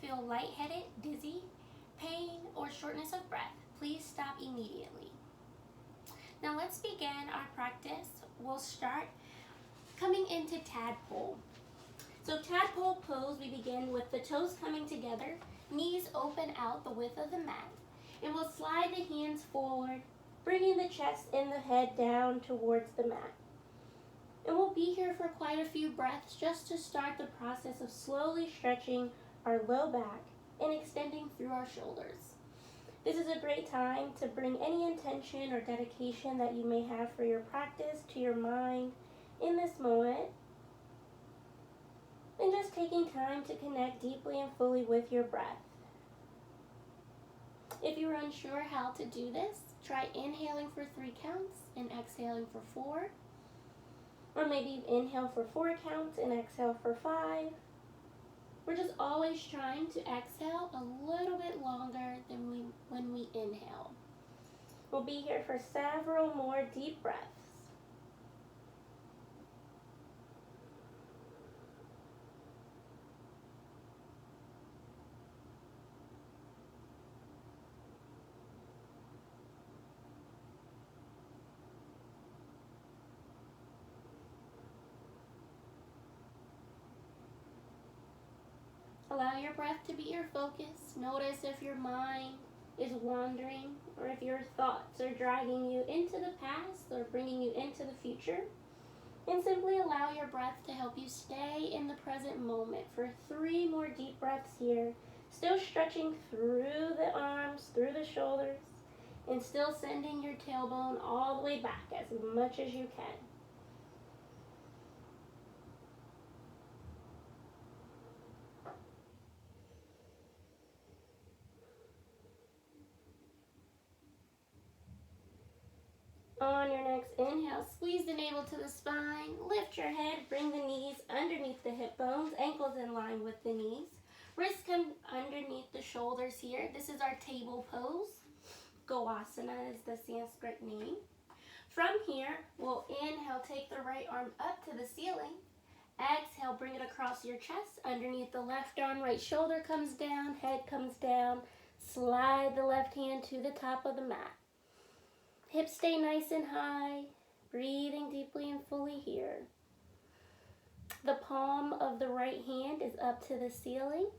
feel lightheaded, dizzy, pain, or shortness of breath, please stop immediately. Now let's begin our practice. We'll start coming into tadpole. So tadpole pose, we begin with the toes coming together, knees open out the width of the mat, and we'll slide the hands forward, bringing the chest and the head down towards the mat. And we'll be here for quite a few breaths just to start the process of slowly stretching our low back and extending through our shoulders. This is a great time to bring any intention or dedication that you may have for your practice to your mind in this moment. And just taking time to connect deeply and fully with your breath. If you're unsure how to do this, try inhaling for 3 counts and exhaling for 4. Or maybe inhale for 4 counts and exhale for 5. We're just always trying to exhale a little bit longer than when we inhale. We'll be here for several more deep breaths. Allow your breath to be your focus. Notice if your mind is wandering or if your thoughts are dragging you into the past or bringing you into the future. And simply allow your breath to help you stay in the present moment for 3 more deep breaths here. Still stretching through the arms, through the shoulders, and still sending your tailbone all the way back as much as you can. On your next inhale, squeeze the navel to the spine, lift your head, bring the knees underneath the hip bones, ankles in line with the knees. Wrists come underneath the shoulders here. This is our table pose. Goasana is the Sanskrit name. From here, we'll inhale, take the right arm up to the ceiling. Exhale, bring it across your chest, underneath the left arm, right shoulder comes down, head comes down. Slide the left hand to the top of the mat. Hips stay nice and high, breathing deeply and fully here. The palm of the right hand is up to the ceiling.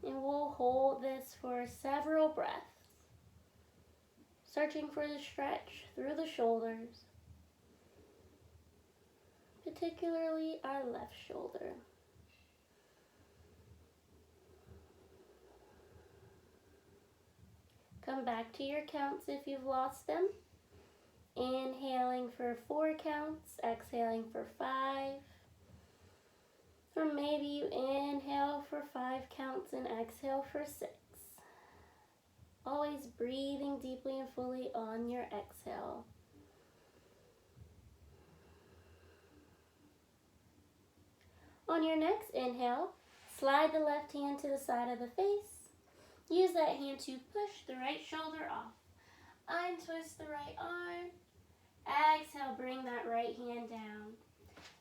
And we'll hold this for several breaths, searching for the stretch through the shoulders, particularly our left shoulder. Come back to your counts if you've lost them. Inhaling for 4 counts, exhaling for 5. Or maybe you inhale for 5 counts and exhale for 6. Always breathing deeply and fully on your exhale. On your next inhale, slide the left hand to the side of the face. Use that hand to push the right shoulder off. Untwist the right arm. Exhale, bring that right hand down.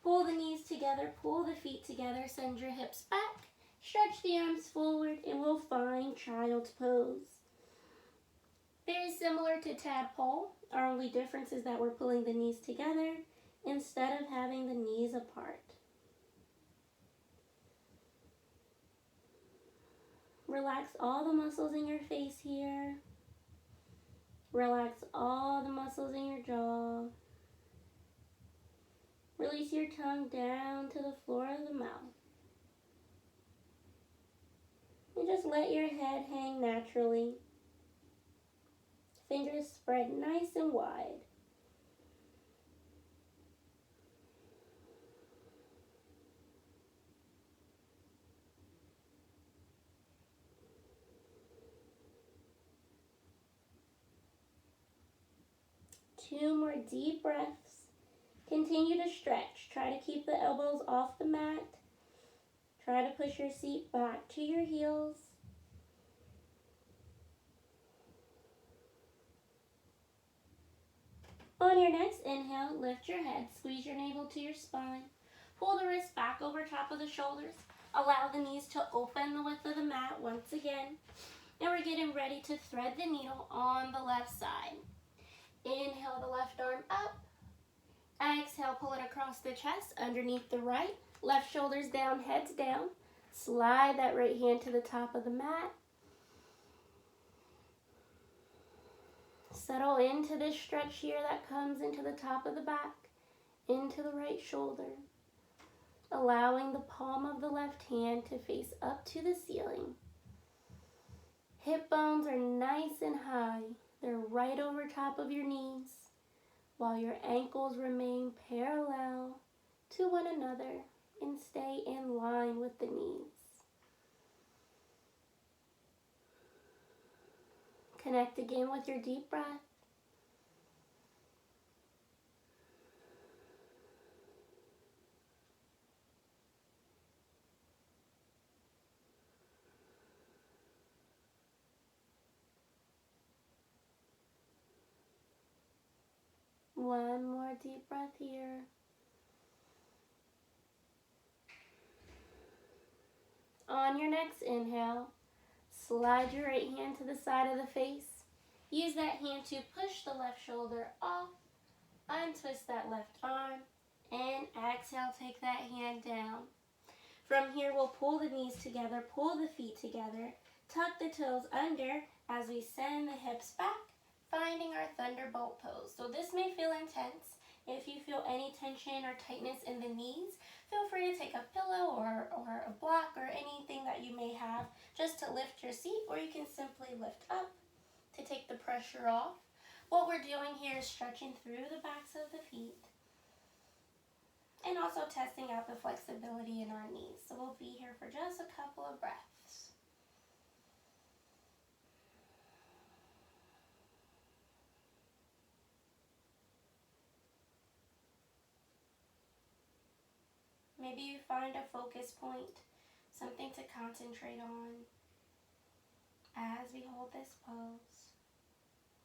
Pull the knees together, pull the feet together, send your hips back. Stretch the arms forward, and we'll find child's pose. Very similar to tadpole. Our only difference is that we're pulling the knees together instead of having the knees apart. Relax all the muscles in your face here. Relax all the muscles in your jaw. Release your tongue down to the floor of the mouth. And just let your head hang naturally. Fingers spread nice and wide. Two more deep breaths. Continue to stretch. Try to keep the elbows off the mat. Try to push your seat back to your heels. On your next inhale, lift your head, squeeze your navel to your spine. Pull the wrist back over top of the shoulders. Allow the knees to open the width of the mat once again. And we're getting ready to thread the needle on the left side. Inhale the left arm up. Exhale, pull it across the chest, underneath the right. Left shoulders down, heads down. Slide that right hand to the top of the mat. Settle into this stretch here that comes into the top of the back, into the right shoulder. Allowing the palm of the left hand to face up to the ceiling. Hip bones are nice and high. They're right over top of your knees, while your ankles remain parallel to one another and stay in line with the knees. Connect again with your deep breath. One more deep breath here. On your next inhale, slide your right hand to the side of the face. Use that hand to push the left shoulder off. Untwist that left arm. And exhale, take that hand down. From here, we'll pull the knees together, pull the feet together, tuck the toes under as we send the hips back, finding our thunderbolt pose. So this may feel intense. If you feel any tension or tightness in the knees, feel free to take a pillow or a block or anything that you may have just to lift your seat, or you can simply lift up to take the pressure off. What we're doing here is stretching through the backs of the feet and also testing out the flexibility in our knees. So we'll be here for just a couple of breaths. Maybe you find a focus point, something to concentrate on as we hold this pose.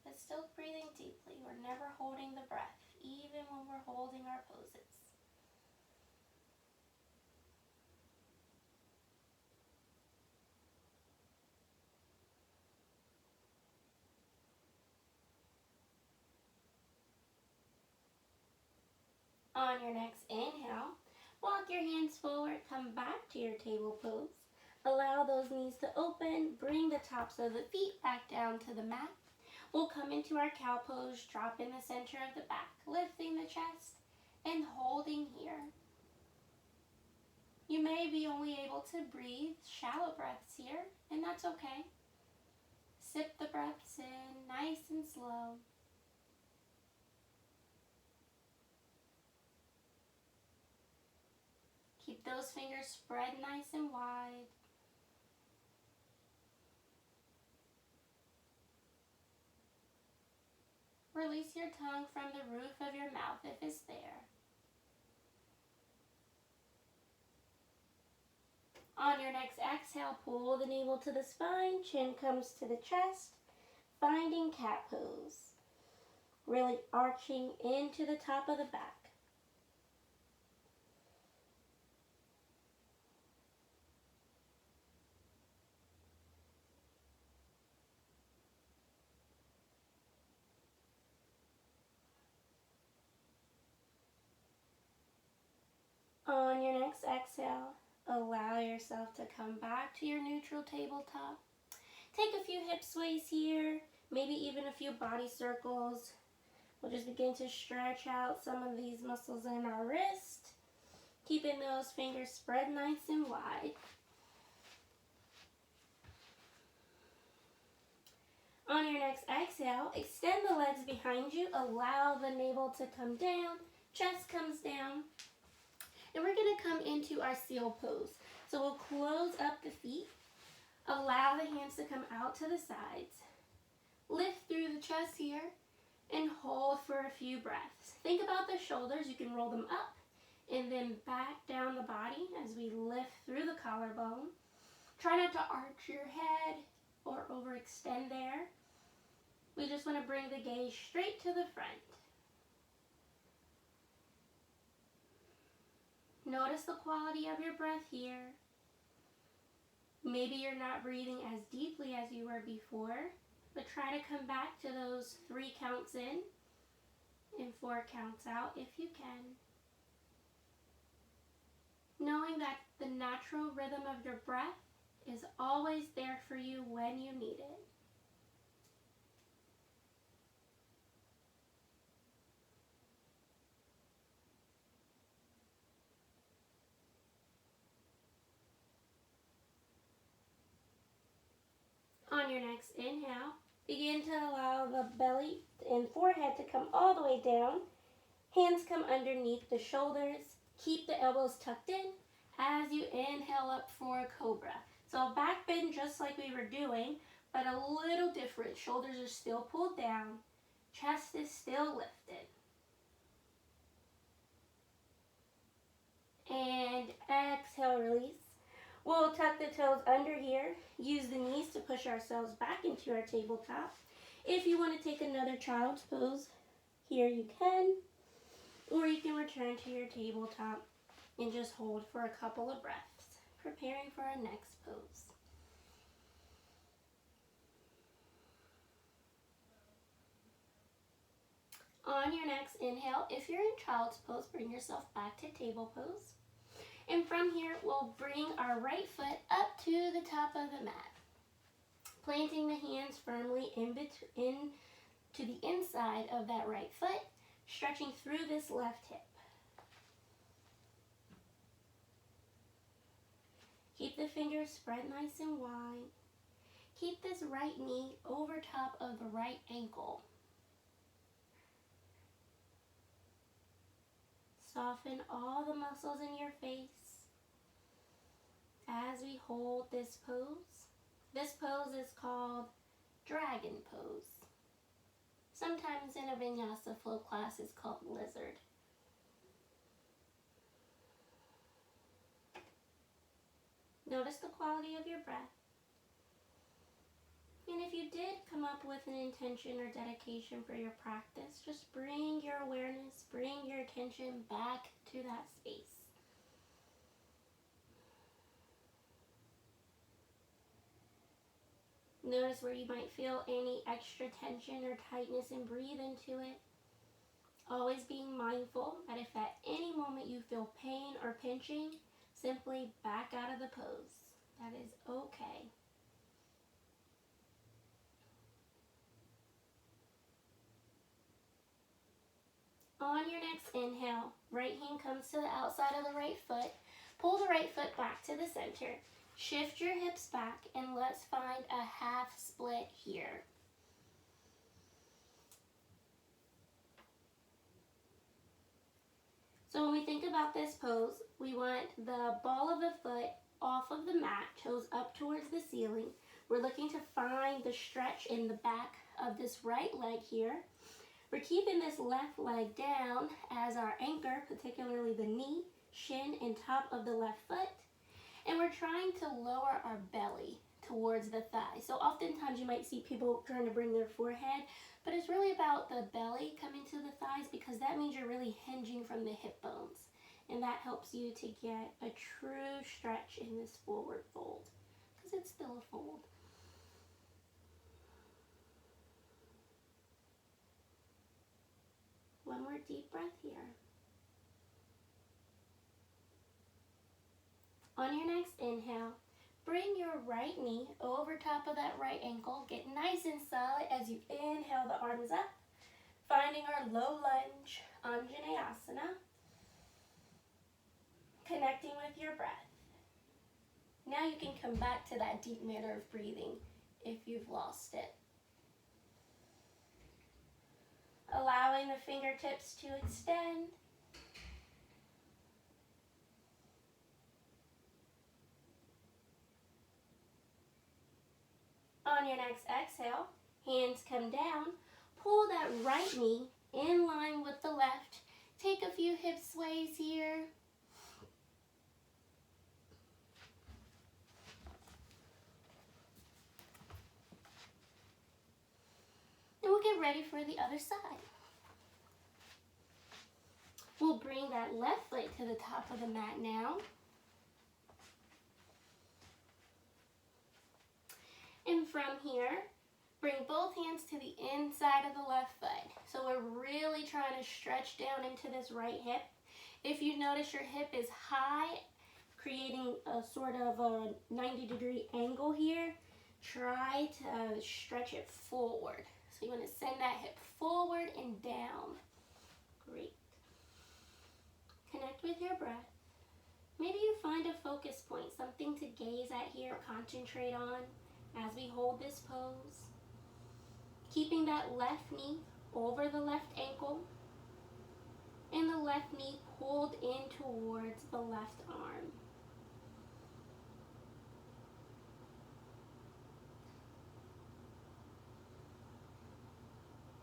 But still breathing deeply. We're never holding the breath, even when we're holding our poses. On your next inhale, walk your hands forward, come back to your table pose. Allow those knees to open, bring the tops of the feet back down to the mat. We'll come into our cow pose, drop in the center of the back, lifting the chest and holding here. You may be only able to breathe shallow breaths here, and that's okay. Sip the breaths in, nice and slow. Keep those fingers spread nice and wide. Release your tongue from the roof of your mouth if it's there. On your next exhale, pull the navel to the spine, chin comes to the chest, finding cat pose. Really arching into the top of the back. On your next exhale, allow yourself to come back to your neutral tabletop. Take a few hip sways here, maybe even a few body circles. We'll just begin to stretch out some of these muscles in our wrist, keeping those fingers spread nice and wide. On your next exhale, extend the legs behind you, allow the navel to come down, chest comes down. And we're going to come into our seal pose. So we'll close up the feet, allow the hands to come out to the sides, lift through the chest here, and hold for a few breaths. Think about the shoulders. You can roll them up and then back down the body as we lift through the collarbone. Try not to arch your head or overextend there. We just want to bring the gaze straight to the front. Notice the quality of your breath here. Maybe you're not breathing as deeply as you were before, but try to come back to those 3 counts in and 4 counts out if you can. Knowing that the natural rhythm of your breath is always there for you when you need it. On your next inhale, begin to allow the belly and forehead to come all the way down. Hands come underneath the shoulders. Keep the elbows tucked in as you inhale up for a cobra. So back bend just like we were doing, but a little different. Shoulders are still pulled down. Chest is still lifted. And exhale, release. We'll tuck the toes under here. Use the knees to push ourselves back into our tabletop. If you want to take another child's pose, here you can. Or you can return to your tabletop and just hold for a couple of breaths, preparing for our next pose. On your next inhale, if you're in child's pose, bring yourself back to table pose. And from here, we'll bring our right foot up to the top of the mat, planting the hands firmly to the inside of that right foot, stretching through this left hip. Keep the fingers spread nice and wide. Keep this right knee over top of the right ankle. Soften all the muscles in your face as we hold this pose. This pose is called dragon pose. Sometimes in a vinyasa flow class it's called lizard. Notice the quality of your breath. And if you did come up with an intention or dedication for your practice, just bring your awareness, bring your attention back to that space. Notice where you might feel any extra tension or tightness and breathe into it. Always being mindful that if at any moment you feel pain or pinching, simply back out of the pose. That is okay. On your next inhale, right hand comes to the outside of the right foot. Pull the right foot back to the center. Shift your hips back and let's find a half split here. So when we think about this pose, we want the ball of the foot off of the mat, toes up towards the ceiling. We're looking to find the stretch in the back of this right leg here. We're keeping this left leg down as our anchor, particularly the knee, shin, and top of the left foot. And we're trying to lower our belly towards the thigh. So oftentimes you might see people trying to bring their forehead, but it's really about the belly coming to the thighs because that means you're really hinging from the hip bones. And that helps you to get a true stretch in this forward fold because it's still a fold. One more deep breath here. On your next inhale, bring your right knee over top of that right ankle. Get nice and solid as you inhale the arms up, finding our low lunge, Anjaneyasana, connecting with your breath. Now you can come back to that deep manner of breathing if you've lost it. Allowing the fingertips to extend. On your next exhale, hands come down. Pull that right knee in line with the left. Take a few hip sways here. And we'll get ready for the other side. We'll bring that left foot to the top of the mat now. And from here, bring both hands to the inside of the left foot. So we're really trying to stretch down into this right hip. If you notice your hip is high, creating a sort of a 90-degree angle here, try to stretch it forward. So you want to send that hip forward and down. Great. Connect with your breath. Maybe you find a focus point, something to gaze at here, concentrate on as we hold this pose. Keeping that left knee over the left ankle and the left knee pulled in towards the left arm.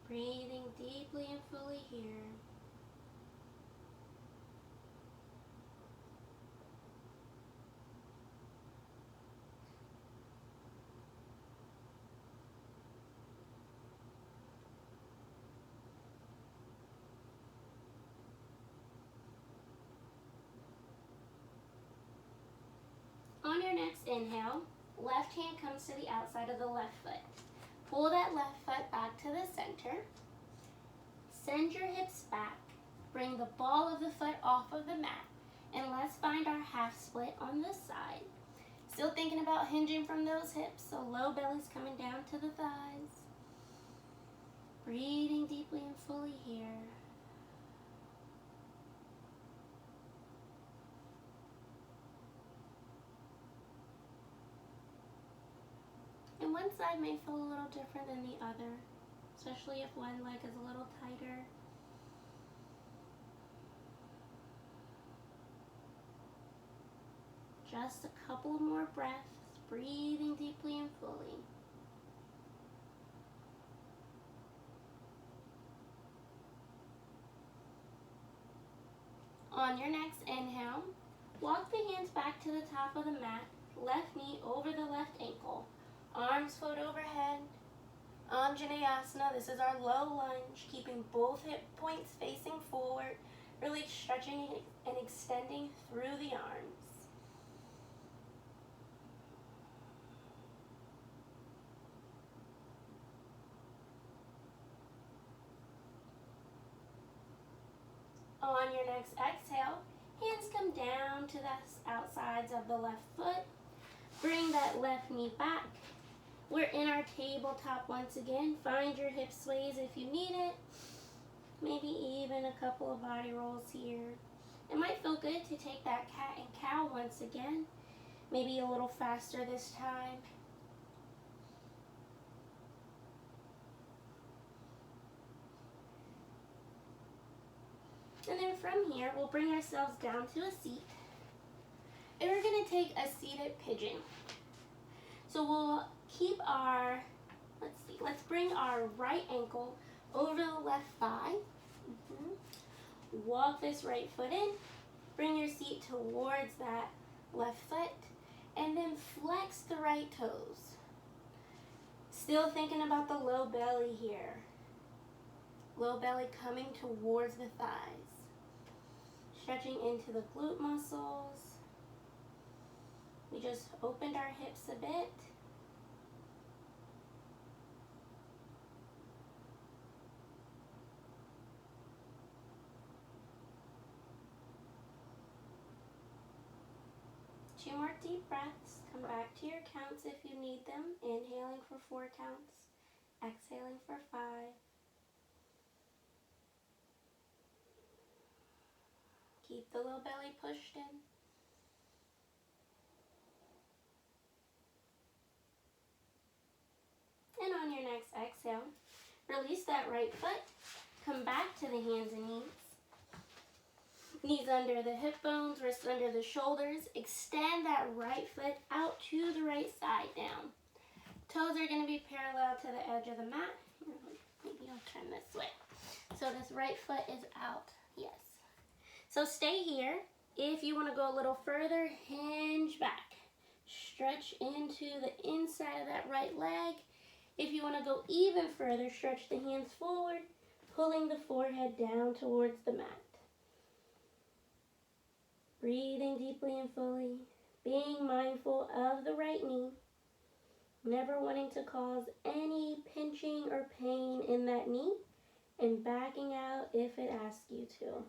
Breathing deeply and fully here. On your next inhale, left hand comes to the outside of the left foot. Pull that left foot back to the center. Send your hips back. Bring the ball of the foot off of the mat. And let's find our half split on this side. Still thinking about hinging from those hips, so low belly's coming down to the thighs. Breathing deeply and fully here. And one side may feel a little different than the other, especially if one leg is a little tighter. Just a couple more breaths, breathing deeply and fully. On your next inhale, walk the hands back to the top of the mat, left knee over the left ankle. Arms float overhead. Anjaneyasana, this is our low lunge, keeping both hip points facing forward, really stretching and extending through the arms. On your next exhale, hands come down to the outsides of the left foot. Bring that left knee back. We're in our tabletop once again. Find your hip sways if you need it. Maybe even a couple of body rolls here. It might feel good to take that cat and cow once again. Maybe a little faster this time. And then from here, we'll bring ourselves down to a seat. And we're going to take a seated pigeon. So we'll keep our, let's bring our right ankle over the left thigh. Walk this right foot in. Bring your seat towards that left foot. And then flex the right toes. Still thinking about the low belly here. Low belly coming towards the thighs. Stretching into the glute muscles. We just opened our hips a bit. Two more deep breaths. Come back to your counts if you need them. Inhaling for 4 counts. Exhaling for 5. Keep the low belly pushed in. And on your next exhale, release that right foot. Come back to the hands and knees. Knees under the hip bones, wrists under the shoulders. Extend that right foot out to the right side now. Toes are going to be parallel to the edge of the mat. Maybe I'll turn this way. So this right foot is out. Yes. So stay here. If you want to go a little further, hinge back. Stretch into the inside of that right leg. If you want to go even further, stretch the hands forward, pulling the forehead down towards the mat. Breathing deeply and fully, being mindful of the right knee, never wanting to cause any pinching or pain in that knee, and backing out if it asks you to.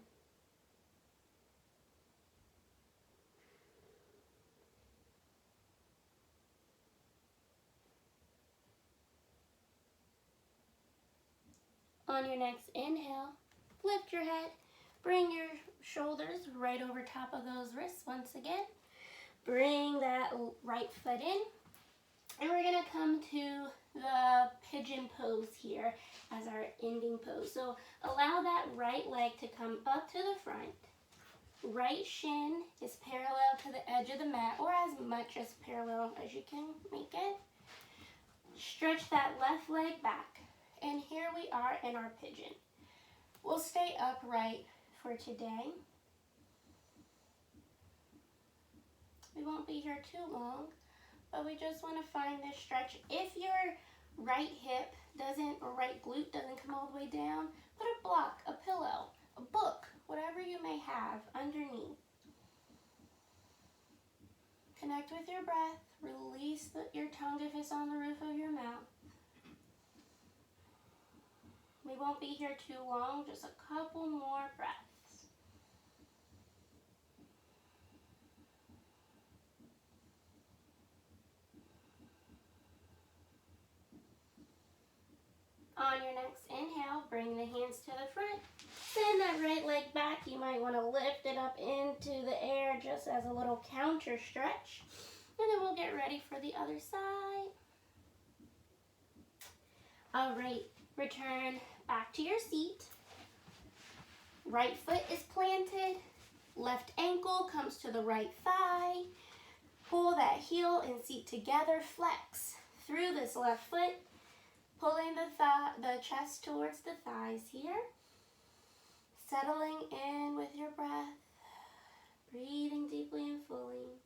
On your next inhale, lift your head, bring your shoulders right over top of those wrists once again. Bring that right foot in, and we're gonna come to the pigeon pose here as our ending pose. So allow that right leg to come up to the front. Right shin is parallel to the edge of the mat, or as much as parallel as you can make it. Stretch that left leg back, and here we are in our pigeon. We'll stay upright for today. We won't be here too long, but we just want to find this stretch. If your right hip or right glute doesn't come all the way down, put a block, a pillow, a book, whatever you may have underneath. Connect with your breath. Release your tongue if it's on the roof of your mouth. We won't be here too long, just a couple more breaths. On your next inhale, bring the hands to the front. Send that right leg back. You might want to lift it up into the air just as a little counter stretch. And then we'll get ready for the other side. All right, return back to your seat. Right foot is planted. Left ankle comes to the right thigh. Pull that heel and seat together. Flex through this left foot. Pulling the chest towards the thighs here. Settling in with your breath. Breathing deeply and fully.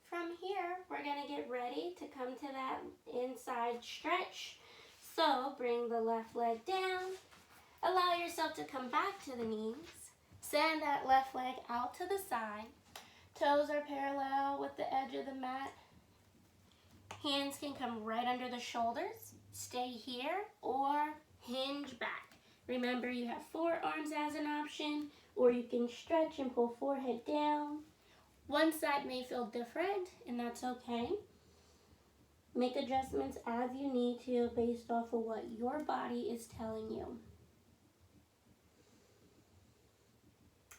From here, we're going to get ready to come to that inside stretch. So bring the left leg down. Allow yourself to come back to the knees. Send that left leg out to the side. Toes are parallel with the edge of the mat. Hands can come right under the shoulders. Stay here or hinge back. Remember, you have forearms as an option, or you can stretch and pull forehead down. One side may feel different, and that's okay. Make adjustments as you need to based off of what your body is telling you.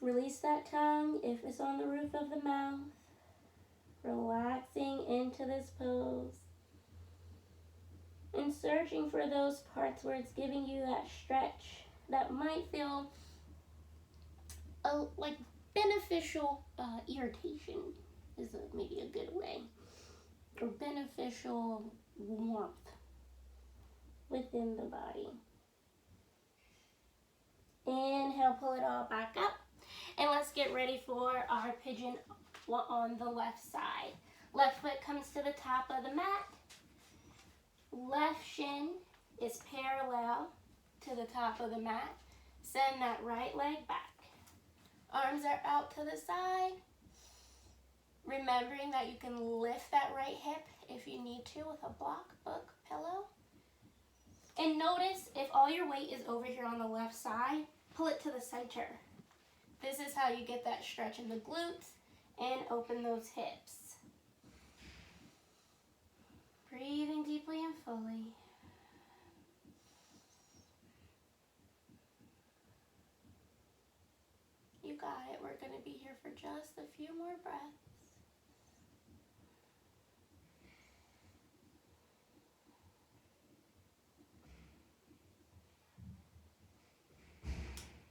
Release that tongue if it's on the roof of the mouth. Relaxing into this pose. And searching for those parts where it's giving you that stretch that might feel like beneficial irritation is maybe a good way. Or beneficial warmth within the body. Inhale, pull it all back up. And let's get ready for our pigeon on the left side. Left foot comes to the top of the mat. Left shin is parallel to the top of the mat. Send that right leg back. Arms are out to the side. Remembering that you can lift that right hip if you need to with a block, book, pillow. And notice if all your weight is over here on the left side, pull it to the center. This is how you get that stretch in the glutes and open those hips. Breathing deeply and fully. You got it. We're going to be here for just a few more breaths.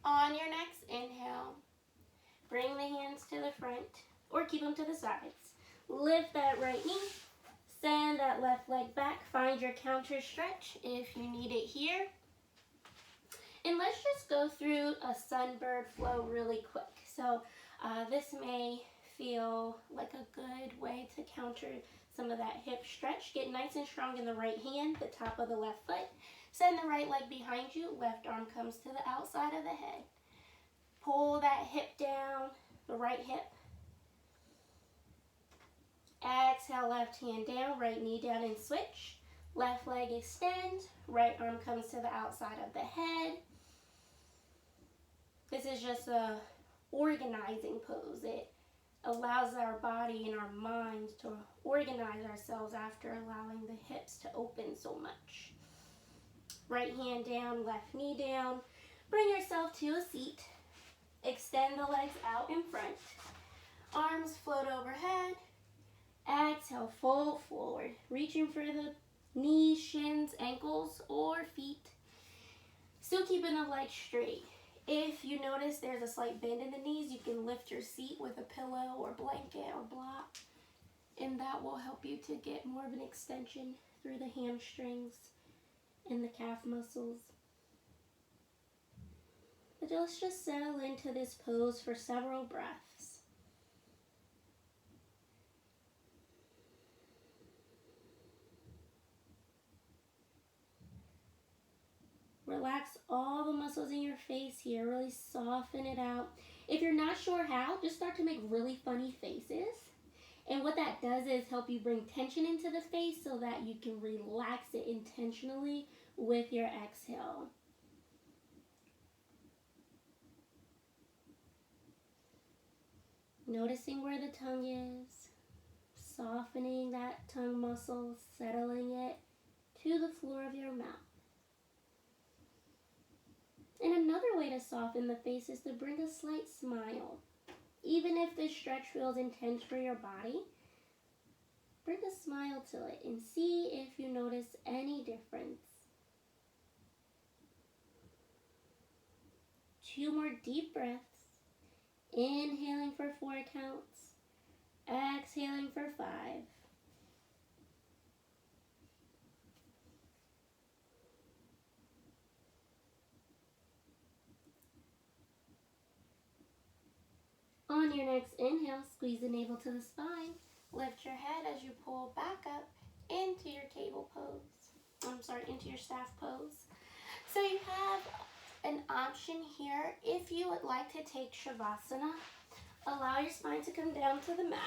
On your next inhale, bring the hands to the front or keep them to the sides. Lift that right knee, Send that left leg back. Find your counter stretch if you need it here. And let's just go through a sunbird flow really quick. So this may feel like a good way to counter some of that hip stretch. Get nice and strong in the right hand, the top of the left foot. Send the right leg behind you. Left arm comes to the outside of the head. Pull that hip down, the right hip. Exhale, left hand down, right knee down and switch. Left leg extend, right arm comes to the outside of the head. This is just a organizing pose. It allows our body and our mind to organize ourselves after allowing the hips to open so much. Right hand down, left knee down. Bring yourself to a seat. Extend the legs out in front. Arms float overhead. Exhale, fold forward. Reaching for the knees, shins, ankles, or feet. Still keeping the legs straight. If you notice there's a slight bend in the knees, you can lift your seat with a pillow or blanket or block, and that will help you to get more of an extension through the hamstrings and the calf muscles. But let's just settle into this pose for several breaths. Relax all the muscles in your face here. Really soften it out. If you're not sure how, just start to make really funny faces. And what that does is help you bring tension into the face so that you can relax it intentionally with your exhale. Noticing where the tongue is. Softening that tongue muscle, settling it to the floor of your mouth. And another way to soften the face is to bring a slight smile. Even if this stretch feels intense for your body, bring a smile to it and see if you notice any difference. 2 more deep breaths. Inhaling for 4 counts. Exhaling for 5. On your next inhale, squeeze the navel to the spine. Lift your head as you pull back up into your table pose. Into your staff pose. So you have an option here. If you would like to take Shavasana, allow your spine to come down to the mat.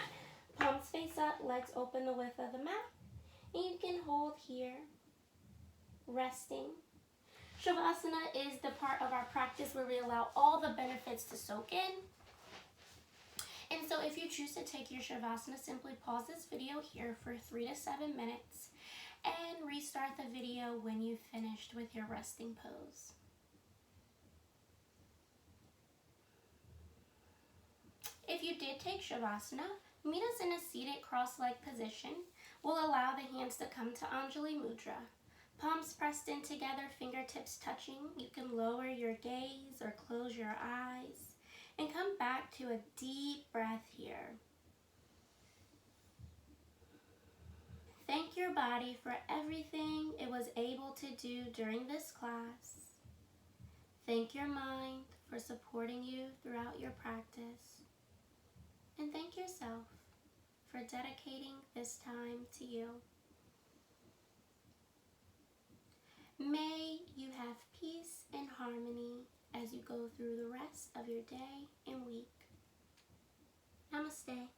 Palms face up, legs open the width of the mat. And you can hold here, resting. Shavasana is the part of our practice where we allow all the benefits to soak in. And so if you choose to take your Shavasana, simply pause this video here for 3 to 7 minutes and restart the video when you've finished with your resting pose. If you did take Shavasana, meet us in a seated cross-legged position. We'll allow the hands to come to Anjali Mudra. Palms pressed in together, fingertips touching. You can lower your gaze or close your eyes. And come back to a deep breath here. Thank your body for everything it was able to do during this class. Thank your mind for supporting you throughout your practice. And thank yourself for dedicating this time to you. May you have peace and harmony as you go through the rest of your day and week. Namaste.